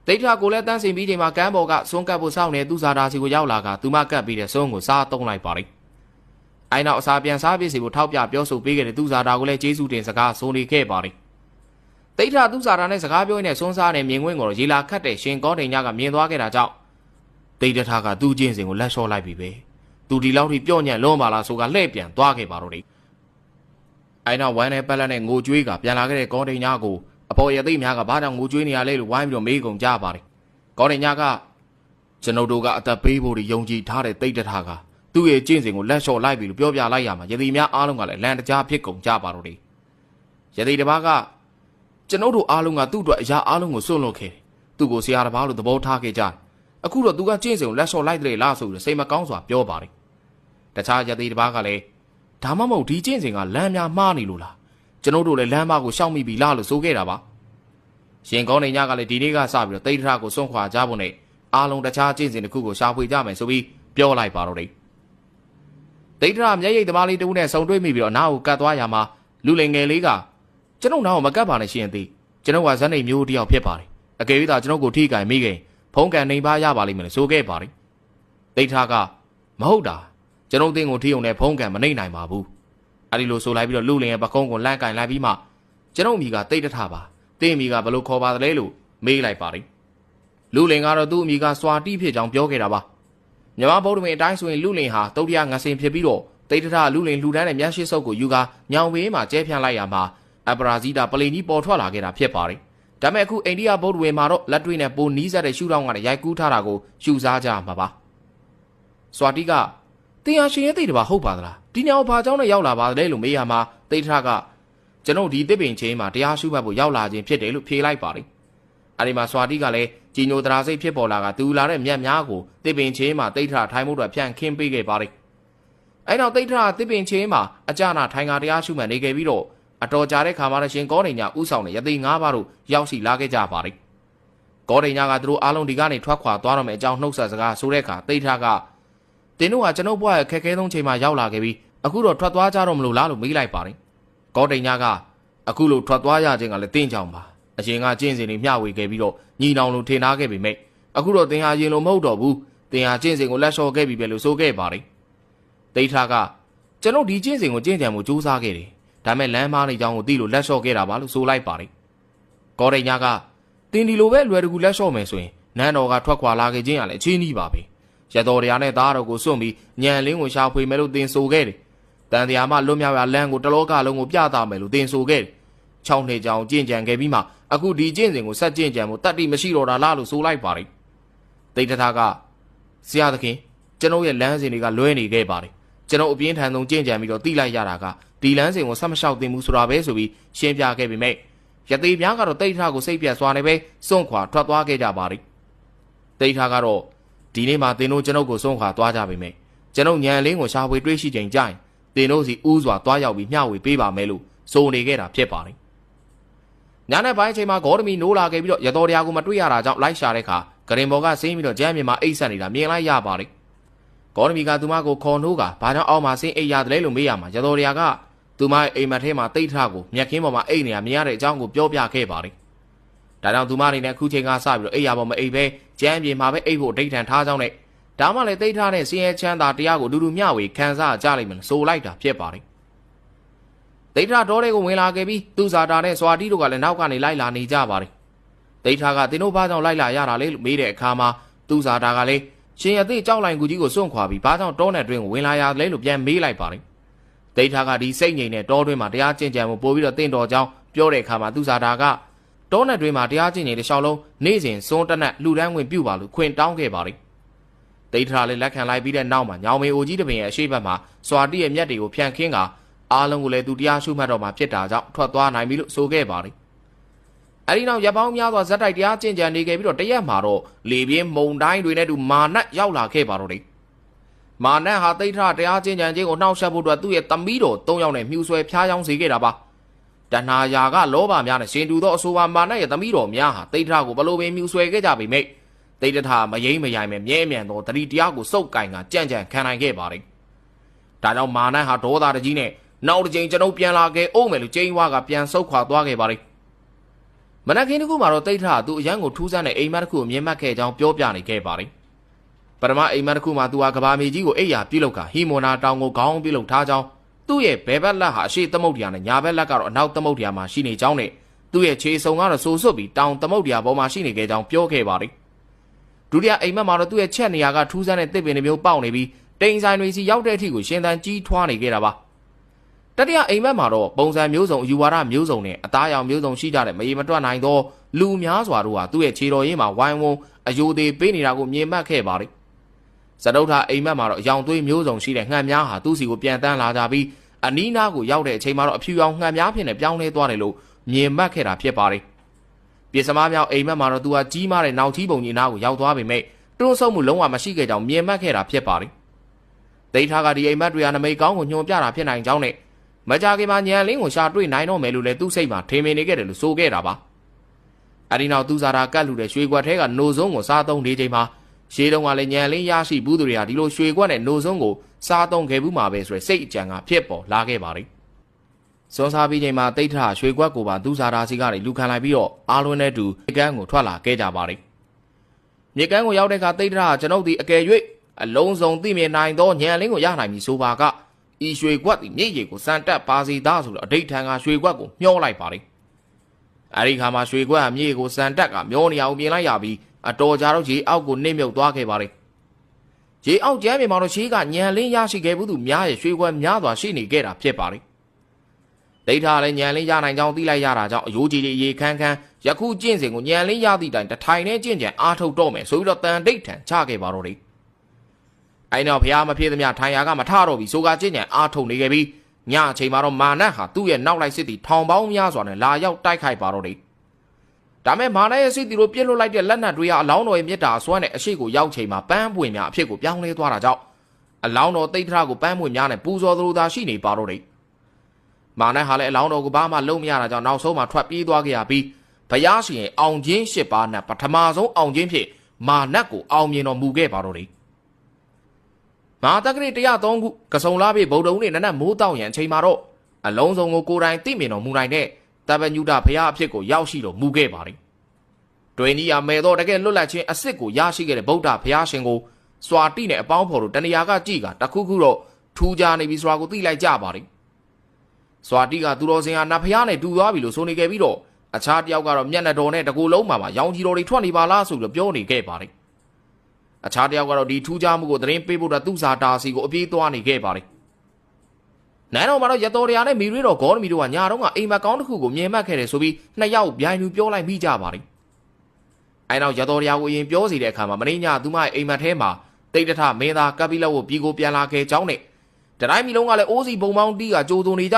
တိတ်ထကိုလည်းတန်းစင်ပြီးချိန်မှာကမ်းပေါ်ကစွန်းကပ်ဖို့စောင့်နေသူစာသားစီကိုရောက်လာကသူမကပ်ပြီးတဲ့စွန်းကိုစားသုံးလိုက်ပါလိမ့်အိုင်နောက်အစာပြန်စားပစ္စည်းကိုထောက်ပြပြောဆိုပေးခဲ့တဲ့သူစာသားကိုလည်းကျေးဇူးတင်စကားဆိုနေခဲ့ပါလိမ့်တိတ်ထသူစာသားနဲ့စကားပြောနေတဲ့စွန်းစားနဲ့မြင်ကွင်းကိုရေလာခတ်တဲ့ရှင်ကောတင်ညကမြင်သွားခဲ့တာကြောင့်တိတ်ထကသူ့ချင်းစင်ကိုလက်လျှော့လိုက်ပြီပဲသူဒီလောက်ထိပြော့ညံ့လွန်းပါလားဆိုကလှည့်ပြန်သွားခဲ့ပါတော့တယ်အိုင်နောက်ဝမ်းနဲ့ပက်လက်နဲ့ငိုကြွေးကပြန်လာခဲ့တဲ့ကောတင်ညကိုအပေါ်ရသိများကဘာကြောင့်ငိုကြွေးနေရလဲလို့ဝိုင်းပြီးတော့မေးကုန်ကြပါတယ်ကောတင်ညကကျွန်ုပ်တို့ကအသက်ပေးဖို့ယုံကြည်ထားတဲ့တိတ်တထာကသူ့ရဲ့ကျင့်စဉ်ကိုလက်လျှော့လိုက်ပြီးလို့ပြောပြလိုက်ရမှာယသိများအားလုံးကလည်းလန်တကြားဖြစ်ကုန်ကြပါတော့တယ်ယသိတစ်ပါးကကျွန်ုပ်တို့အားလုံးကသူ့အတွက်အရာအားလုံးကိုစွန့်လွတ်ခဲ့တယ်သူ့ကိုဆရာတစ်ပါးလို့သဘောထားခဲ့ကြတယ်အခုတော့သူကကျင့်စဉ်ကိုလက်လျှော့လိုက်တယ်လားဆိုပြီးစိတ်မကောင်းစွာပြောပါတယ်တခြားယသိတစ်ပါးကလည်းဒါမှမဟုတ်ဒီကျင့်စဉ်ကလမ်းများမှားနေလို့လားကျွန်ုပ်တို့လည်းလမ်းမကိုရှောက်မိပြီလားလို့ဆိုခဲ့တာပါရှင်ကောင်းနေညကလည်းဒီနေ့ကစပြီးတော့တိတ်ထထကိုစွန့်ခွာကြဖို့နဲ့အားလုံးတခြားကျင့်စဉ်တစ်ခုကိုရှာဖွေကြမယ်ဆိုပြီးပြောလိုက်ပါတော့တယ်တိတ်ထထမျက်ရည်သမားလေးတူနဲ့ဆုံတွေ့မိပြီးတော့နားကိုကတ်သွားရမှာလူလင်ငယ်လေးကကျွန်ုပ်နားကိုမကတ်ပါနဲ့ရှင်သည်ကျွန်ုပ်ကဇက်နေမျိုးတယောက်ဖြစ်ပါတယ်အကယ်၍သာကျွန်ုပ်ကိုထိကင်မိခင်ဖုံးကန်နေပါရပါလိမ့်မယ်လို့ဆိုခဲ့ပါတယ်တိတ်ထကမဟုတ်တာကျွန်ုပ်တင်းကိုထိုံနဲ့ဖုံးကန်မနှိမ့်နိုင်ပါဘူးအဲဒီလိုဆိုလိုက်ပြီးတော့လူလင်ရဲ့ပကုံးကိုလန့်ကင်လိုက်ပြီးမှကျွန်ုပ်မိကတိတ်ထထပါတင်းမိကဘလို့ခေါ်ပါသလဲလို့မေးလိုက်ပါတယ်လူလင်ကတော့သူ့အမိကစွာတိဖြစ်ကြောင်းပြောခဲ့တာပါမြမဗုဒ္ဓဝင်အတိုင်းဆိုရင်လူလင်ဟာတုတ်တရားငါစင်ဖြစ်ပြီးတော့တိတ်ထထလူလင်လှူဒန်းတဲ့မျက်ရှိစုပ်ကိုယူကာညောင်ဝေးမှာကျဲဖြန့်လိုက်ရမှာအပရာဇိတာပလင်ကြီးပေါ်ထွက်လာခဲ့တာဖြစ်ပါတယ်ဒါပေမဲ့အခုအိန္ဒိယဗုဒ္ဓဝင်မှာတော့လက်တွေ့နဲ့ပိုနီးစပ်တဲ့ရှုထောင့်ကနေရိုက်ကူးထားတာကိုရှုစားကြမှာပါစွာတိကတင်ဟာရှင်ရဲ့တိတ်တပါဟုတ်ပါသလားဒီညောင်ဘာကြောင့်နဲ့ရောက်လာပါသလဲလို့မေးရမှာတိတ်ထထကကျွန်ုပ်ဒီတစ်ပင်ချင်းမှာတရားရှုမှတ်ဖို့ရောက်လာခြင်းဖြစ်တယ်လို့ဖြေလိုက်ပါတယ်အဲဒီမှာစွာတိကလည်းကြီးညိုတရာစိတ်ဖြစ်ပေါ်လာကသူလာတဲ့မြတ်များကိုတစ်ပင်ချင်းမှာတိတ်ထထိုင်မှုတော့ဖြန့်ခင်းပေးခဲ့ပါတယ်အဲနောက်တိတ်ထတစ်ပင်ချင်းမှာအကြနာထိုင်ကတရားရှုမှတ်နေခဲ့ပြီးတော့အတော်ကြာတဲ့ခါမှာရှင်ကောတိန်ညဥဆောင်တဲ့ယသိ၅ပါးတို့ရောက်ရှိလာခဲ့ကြပါတယ်ကောတိန်ညကသူတို့အားလုံးဒီကနေထွက်ခွာသွားတော့မယ်အကြောင်းနှုတ်ဆက်စကားဆိုတဲ့အခါတိတ်ထကတင်းတို့ကကျွန်ုပ်ဘွားရဲ့ခက်ခဲဆုံးချိန်မှာရောက်လာခဲ့ပြီးအခုတော့ထွက်သွားကြတော့မလို့လားလို့မေးလိုက်ပါတယ်ကောတိန်ညကအခုလိုထွက်သွားရခြင်းကလည်းတင်းကြောင်ပါအရင်ကကျင့်စဉ်တွေမျှဝေခဲ့ပြီးတော့ညီနောင်လိုထင်ထားခဲ့ပေမဲ့အခုတော့တင်ဟာရင်လိုမဟုတ်တော့ဘူးတင်ဟာကျင့်စဉ်ကိုလက်လျှော့ခဲ့ပြီပဲလို့ဆိုခဲ့ပါတယ်တိတ်ထကကျွန်ုပ်ဒီကျင့်စဉ်ကိုကျင့်ကြံမှုစူးစမ်းခဲ့တယ်ဒါမဲ့လမ်းမားနေကြောင်းကိုသိလို့လက်လျှော့ခဲ့တာပါလို့ဆိုလိုက်ပါတယ်ကောတိန်ညကတင်ဒီလိုပဲလွယ်တကူလက်လျှော့မယ်ဆိုရင်နန်းတော်ကထွက်ခွာလာခဲ့ခြင်းကလည်းအချင်းကြီးပါပဲရတော်တရားနဲ့သားတော်ကိုစွန့်ပြီးညံလင်းကိုရှာဖွေမယ်လို့တင်ဆိုခဲ့တယ်တန်တရားမှလွတ်မြောက်ရလမ်းကိုတလောကလုံးကိုပြသမယ်လို့တင်ဆိုခဲ့တယ်6နှစ်ကြောင်ကျင့်ကြံခဲ့ပြီးမှအခုဒီကျင့်စဉ်ကိုဆက်ကျင့်ကြံမှုတတ်တိမရှိတော့တာလားလို့ဆိုလိုက်ပါတယ်တိတ်ထထကဆရာသခင်ကျွန်ုပ်ရဲ့လမ်းစဉ်တွေကလွဲနေခဲ့ပါတယ်ကျွန်ုပ်အပြင်းထန်ဆုံးကျင့်ကြံပြီးတော့တိလိုက်ရတာကဒီလမ်းစဉ်ကိုဆက်မလျှောက်သင့်ဘူးဆိုတာပဲဆိုပြီးရှင်းပြခဲ့ပေမဲ့ယသိပြားကတော့တိတ်ထကိုစိတ်ပြတ်စွာနေပဲစွန့်ခွာထွက်သွားခဲ့ကြပါတယ်တိတ်ထကတော့ဒီနေ့မှတင်တို့ကျွန်ုပ်ကိုစွန့်ခွာသွားကြပေမဲ့ကျွန်ုပ်ညံလင်းကိုရှာဖွေတွေးရှိချိန်ကြရင်တင်တို့စီဥစွာသွားရောက်ပြီးမျှဝေပေးပါမယ်လို့ဆိုနေခဲ့တာဖြစ်ပါတယ်ညနေပိုင်းချိန်မှာဂေါတမီနိုးလာခဲ့ပြီးတော့ရတော်တရားကိုမတွေ့ရတာကြောင့်လိုက်ရှာတဲ့အခါဂရင်ဘော်ကဆင်းပြီးတော့ကျမ်းမြေမှာအိတ်ဆက်နေတာမြင်လိုက်ရပါတယ်ဂေါတမီကသူမကိုခေါ်နှိုးကဘာကြောင့်အောက်မှာဆင်းအိတ်ရတယ်လို့မေးရမှာရတော်တရားကသူမရဲ့အိမ်မက်ထဲမှာတိတ်ထကိုမြက်ခင်းပေါ်မှာအိတ်နေတာမြင်ရတဲ့အကြောင်းကိုပြောပြခဲ့ပါတယ်ဒါကြောင့်သူမအနေနဲ့ခုချိန်ကစပြီးတော့အိတ်ရပေါ်မအိတ်ပဲကျမ်းမြေမှာပဲအိတ်ဖို့အဋ္ဌံထားကြောင်းနဲ့ဒါမှလည်းတိတ်ထနဲ့ဆင်းရဲချမ်းသာတရားကိုအတူတူမျှဝေခံစားကြလိမ့်မယ်ဆိုလိုက်တာဖြစ်ပါတယ်တိတ်ထတော်တွေကိုဝင်လာခဲ့ပြီးသူ့ဇာတာနဲ့စွာတီတို့ကလည်းနောက်ကနေလိုက်လာနေကြပါတယ်တိတ်ထကတင်တို့ဘာကြောင့်လိုက်လာရတာလဲလို့မေးတဲ့အခါမှာသူ့ဇာတာကလည်းရှင်ရသေးကြောက်လိုင်ကူကြီးကိုစွန့်ခွာပြီးဘာကြောင့်တောနဲ့တွင်းကိုဝင်လာရလဲလို့ပြန်မေးလိုက်ပါတယ်တိတ်ထကဒီစိတ်ငြိမ်တဲ့တောတွင်းမှာတရားကျင့်ကြံမှုပို့ပြီးတော့တင့်တော်ကြောင်းပြောတဲ့အခါမှာသူ့ဇာတာကတောနဲ့တွင်းမှာတရားကျင့်နေတဲ့ရှောင်းလုံးနေ့စဉ်စွန်းတနက်လှူဒန်းဝင်ပြုပါလို့ခွင့်တောင်းခဲ့ပါတယ်တိတ်ထလည်းလက်ခံလိုက်ပြီးတဲ့နောက်မှာညောင်မေအိုကြီးတပင်ရဲ့အရှိတ်ဘက်မှာစွာတီရဲ့မျက်တွေကိုဖြန့်ခင်းကအားလုံးကိုလည်းသူတရားရှုမှတ်တော့မှာဖြစ်တာကြောင့်ထွက်သွားနိုင်ပြီလို့ဆိုခဲ့ပါတယ်အဲဒီနောက်ရပောင်းများစွာဇက်တိုက်တရားကျင့်ကြံနေခဲ့ပြီးတော့တရက်မှာတော့လေပြင်းမုန်တိုင်းတွေနဲ့တူမာနတ်ရောက်လာခဲ့ပါတော့တယ်မာနတ်ဟာတိတ်ထတရားကျင့်ကြံခြင်းကိုနှောက်ယှက်ဖို့အတွက်သူ့ရဲ့သမီးတော်၃ယောက်နဲ့မြှူဆွဲဖျားယောင်းစေခဲ့တာပါတဏှာယာကလောဘများနဲ့ရှင်တူသောအဆိုပါမာနတ်ရဲ့သမီးတော်များဟာတိတ်ထကိုဘလို့ပင်မြှူဆွဲခဲ့ကြပေမဲ့တိတ်ထမယိမ့်မယိုင်မဲ့မြဲမြံသောတတိတရားကိုစုပ်ကင်ကကြံ့ကြံ့ခံနိုင်ခဲ့ပါတယ်ဒါကြောင့်မာနတ်ဟာဒေါသတကြီးနဲ့နောက်တစ်ချိန်ကျွန်ုပ်ပြန်လာခဲ့အောင်မယ်လို့ကျင်းဝါကပြန်ဆုတ်ခွာသွားခဲ့ပါလိမ့် မနက်ခင်းတစ်ခုမှာတော့တိတ်ထသူအရန်ကိုထူးဆန်းတဲ့အိမ်မက်တစ်ခုကိုမြင်မှတ်ခဲ့ကြောင်းပြောပြနေခဲ့ပါတယ်ပထမအိမ်မက်တစ်ခုမှာသူဟာကဘာမြေကြီးကိုအိပ်ယာပြုတ်လောက်ကဟီမိုနာတောင်ကိုခေါင်းပြုတ်လောက်ထားကြောင်းသူ့ရဲ့ဘဲဘက်လက်ဟာအရှိသမုတ်တရားနဲ့ညာဘက်လက်ကတော့အနောက်သမုတ်တရားမှာရှိနေကြောင်းနဲ့သူ့ရဲ့ခြေစုံကတော့ဆိုးဆွတ်ပြီးတောင်သမုတ်တရားပေါ်မှာရှိနေခဲ့ကြောင်းပြောခဲ့ပါတယ်ဒုတိယအိမ်မက်မှာတော့သူ့ရဲ့ချက်နေရာကထူးဆန်းတဲ့တစ်ပင်တွေမျိုးပေါက်နေပြီးတိမ်ဆိုင်တွေစီရောက်တဲ့အထိကိုရှင်သန်ကြီးထွားနေခဲ့တာပါတတိယအိမ်မက်မှာတော့ပုံစံမျိုးစုံအယူဝါဒမျိုးစုံနဲ့အသားရောင်မျိုးစုံရှိကြတဲ့မရေမတွက်နိုင်သောလူများစွာတို့ဟာသူ့ရဲ့ခြေတော်ရင်းမှာဝိုင်းဝန်းအယိုသေးပေးနေတာကိုမြင်မှတ်ခဲ့ပါတယ်ဇဒုထာအိမ်မက်မှာတော့အယောင်သွေးမျိုးစုံရှိတဲ့ငှက်များဟာသူ့စီကိုပြန်တန်းလာကြပြီးအနီးနားကိုရောက်တဲ့အချိန်မှာတော့အဖြူရောင်ငှက်များဖြစ်နေပြောင်းလဲသွားတယ်လို့မြင်မှတ်ခဲ့တာဖြစ်ပါတယ်ပြည်စမားမြောက်အိမ်မက်မှာတော့သူဟာကြီးမားတဲ့နောက်ချီးပုံကြီးနားကိုရောက်သွားပေမဲ့တွန်းဆုပ်မှုလုံးဝမရှိခဲ့ကြောင်းမြင်မှတ်ခဲ့တာဖြစ်ပါတယ်ဒိဋ္ဌာကဒီအိမ်မက်တွေဟာနမိတ်ကောင်းကိုညွှန်ပြတာဖြစ်နိုင်ကြောင်းနဲ့မကြခင်မှာညံလင်းကိုရှာတွေ့နိုင်တော့မယ်လို့လည်းသူ့စိတ်မှာထင်မြင်နေခဲ့တယ်လို့ဆိုခဲ့တာပါအဲဒီနောက်သူစားတာကတ်လူတဲ့ရွှေကွက်ထဲကနိုစုံကိုစားသုံးနေချိန်မှာရှေးတုန်းကလည်းညံလင်းရရှိဘူးသူတွေဟာဒီလိုရွှေကွက်နဲ့နိုစုံကိုစားသုံးခဲ့ဘူးမှာပဲဆိုရယ်စိတ်အကြံကဖြစ်ပေါ်လာခဲ့ပါတယ်စွန်စားပြီးချိန်မှာတိတ်ထရွှေကွက်ကိုပါသူစားတာစီကနေလူခံလိုက်ပြီးတော့အားလုံးနဲ့တူမြေကမ်းကိုထွက်လာခဲ့ကြပါတယ်မြေကမ်းကိုရောက်တဲ့အခါတိတ်ထကျွန်ုပ်ဒီအကယ်၍အလုံးစုံသိမြင်နိုင်သောညံလင်းကိုရနိုင်ပြီဆိုပါကဤရွှေကွက်ဒီမြေကြီးကိုစံတက်ပါစီသားဆိုတော့အဋိဌံကရွှေကွက်ကိုမျောလိုက်ပါတယ်အဲဒီခါမှာရွှေကွက်ဟာမြေကိုစံတက်ကမျောနေအောင်ပြင်လိုက်ရပြီးအတော်ကြာတော့ရေအောက်ကိုနှိမ့်မြုပ်သွားခဲ့ပါတယ်ရေအောက်ကျမ်းမြေမှာတော့ရှေးကညံလင်းရရှိခဲ့ဘူးသူများရဲ့ရွှေကွက်များစွာရှိနေခဲ့တာဖြစ်ပါတယ်ဒိဋ္ဌာလည်းညံလင်းရနိုင်ကြောင်းသိလိုက်ရတာကြောင့်အယိုးကြီးရေခန်းခန်းယခုကျင့်စဉ်ကိုညံလင်းရသည့်တိုင်တထိုင်နဲ့ကျင့်ကြံအားထုတ်တော့မယ်ဆိုပြီးတော့တန်ဒိဋ္ဌံချခဲ့ပါတော့တယ်အဲ့တော့ဘုရားမဖြစ်သမျှထိုင်ရာကမထတော့ပြီးဆိုကကျင့်ကြံအားထုတ်နေခဲ့ပြီးညအချိန်မှာတော့မာနဟာသူ့ရဲ့နောက်လိုက်စစ်တီထောင်ပေါင်းများစွာနဲ့လာရောက်တိုက်ခိုက်ပါတော့တယ်ဒါမဲ့မာနရဲ့စစ်တီတို့ပြစ်လွတ်လိုက်တဲ့လက်နက်တွေကအလောင်းတော်ရဲ့မြစ်တာအစွမ်းနဲ့အရှိကိုရောက်ချိန်မှာပန်းပွင့်များအဖြစ်ကိုပြောင်းလဲသွားတာကြောင့်အလောင်းတော်တိတ်ထရကိုပန်းပွင့်များနဲ့ပူဇော်သလိုသာရှိနေပါတော့တယ်မာနဟာလည်းအလောင်းတော်ကိုဘာမှလုံးမရတာကြောင့်နောက်ဆုံးမှာထွက်ပြေးသွားခဲ့ရပြီးဘုရားရှင်ရဲ့အောင်ခြင်း၈ပါးနဲ့ပထမဆုံးအောင်ခြင်းဖြစ်မာနကိုအောင်မြင်တော်မူခဲ့ပါတော့တယ်မဟာတက္ကရီ103ခုကစုံလာပြီဗုဒ္ဓဦးနဲ့နနက်မိုးတောက်ရန်အချိန်မှာတော့အလုံးစုံကိုကိုယ်တိုင်သိမြင်တော်မူနိုင်တဲ့တပ္ပညုတဘုရားအဖြစ်ကိုရောက်ရှိတော်မူခဲ့ပါတယ်တွင်ကြီးရမယ်တော့တကယ်လွတ်လပ်ခြင်းအစ်စ်ကိုရရှိခဲ့တဲ့ဗုဒ္ဓဘုရားရှင်ကိုစွာတိနဲ့အပေါင်းဖော်တို့တဏှာကကြည်ကတခုခုတော့ထူးခြားနေပြီဆိုတာကိုသိလိုက်ကြပါတယ်စွာတိကသူတော်စင်ဟာနတ်ဘုရားနဲ့တူသွားပြီလို့ဆိုနေခဲ့ပြီးတော့အခြားတယောက်ကတော့မျက်နှာတော်နဲ့တကူလုံးမှာရောင်ကြီးတော်တွေထွက်နေပါလားဆိုပြီးပြောနေခဲ့ပါတယ်အခြားတယောက်ကတော့ဒီထူးခြားမှုကိုသတင်းပေးဖို့သူ့စာတာစီကိုအပြေးသွားနေခဲ့ပါတယ်။နိုင်တော့မှာတော့ရတော်တရားနဲ့မီရွေးတော်ဂေါတမီတို့ကညာတော့ကအိမ်မက်ကောင်းတစ်ခုကိုမြင်မှတ်ခဲ့တယ်ဆိုပြီးနှစ်ယောက်ပြိုင်လူပြောလိုက်မိကြပါတယ်။အဲနောက်ရတော်တရားကိုအရင်ပြောစီတဲ့အခါမှာမင်းညသူမရဲ့အိမ်မက်ထဲမှာတိတ်တထမင်းသားကပိလဝကိုပြည်ကိုပြန်လာခဲ့ကြောင်းနဲ့တတိုင်းမီလုံးကလည်းအိုးစီဘုံပေါင်းတီးကကြိုးသွန်နေကြ